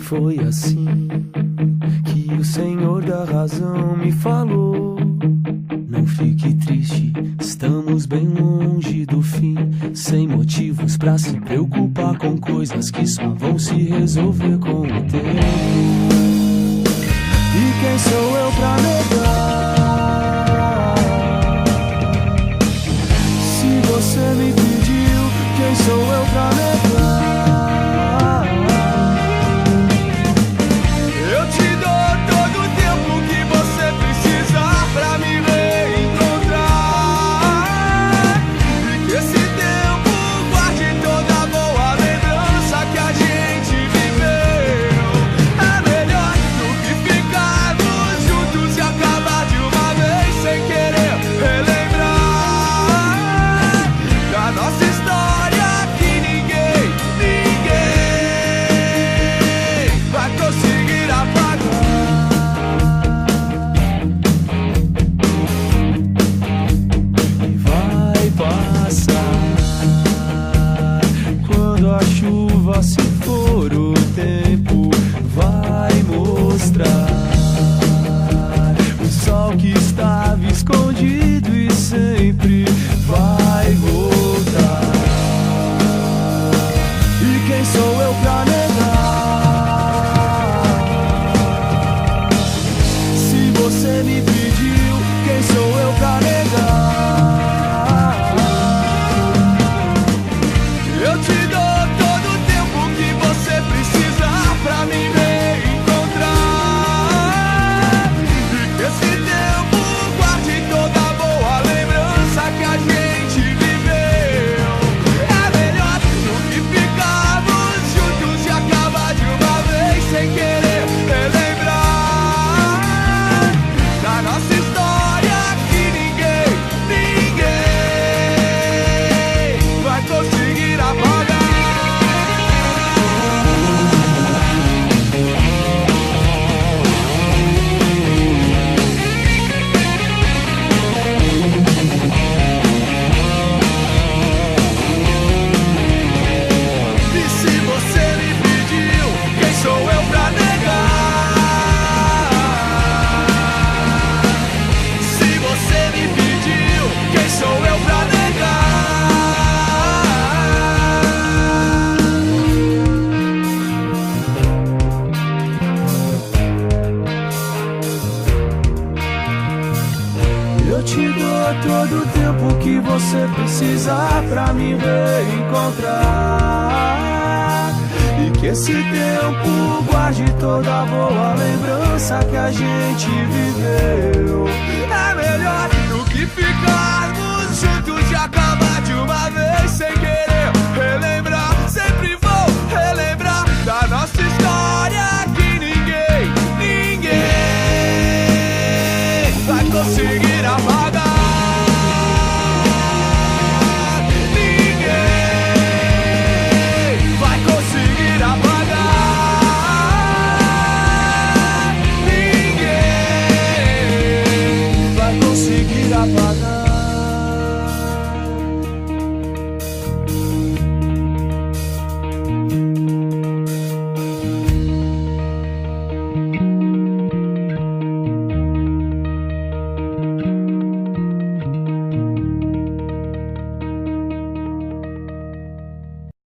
Foi assim que o Senhor da razão me falou: não fique triste, estamos bem longe do fim. Sem motivos pra se preocupar com coisas que só vão se resolver com o tempo. E quem sou eu pra negar? Se você me pediu, quem sou eu pra negar? Se for o tempo, vai mostrar o sol que estava escondido e sempre vai voltar. E quem sou eu pra negar? Se você me pediu, quem sou eu pra negar? Eu te dou pra me reencontrar, e que esse tempo guarde toda boa lembrança que a gente viveu. É melhor do que ficarmos juntos e acabar de uma vez sem querer relembrar da nossa história que ninguém vai conseguir apagar. Eu te dou todo o tempo que você precisar pra me reencontrar, e que esse tempo guarde toda a boa lembrança que a gente viveu. É melhor do que ficarmos juntos e acabar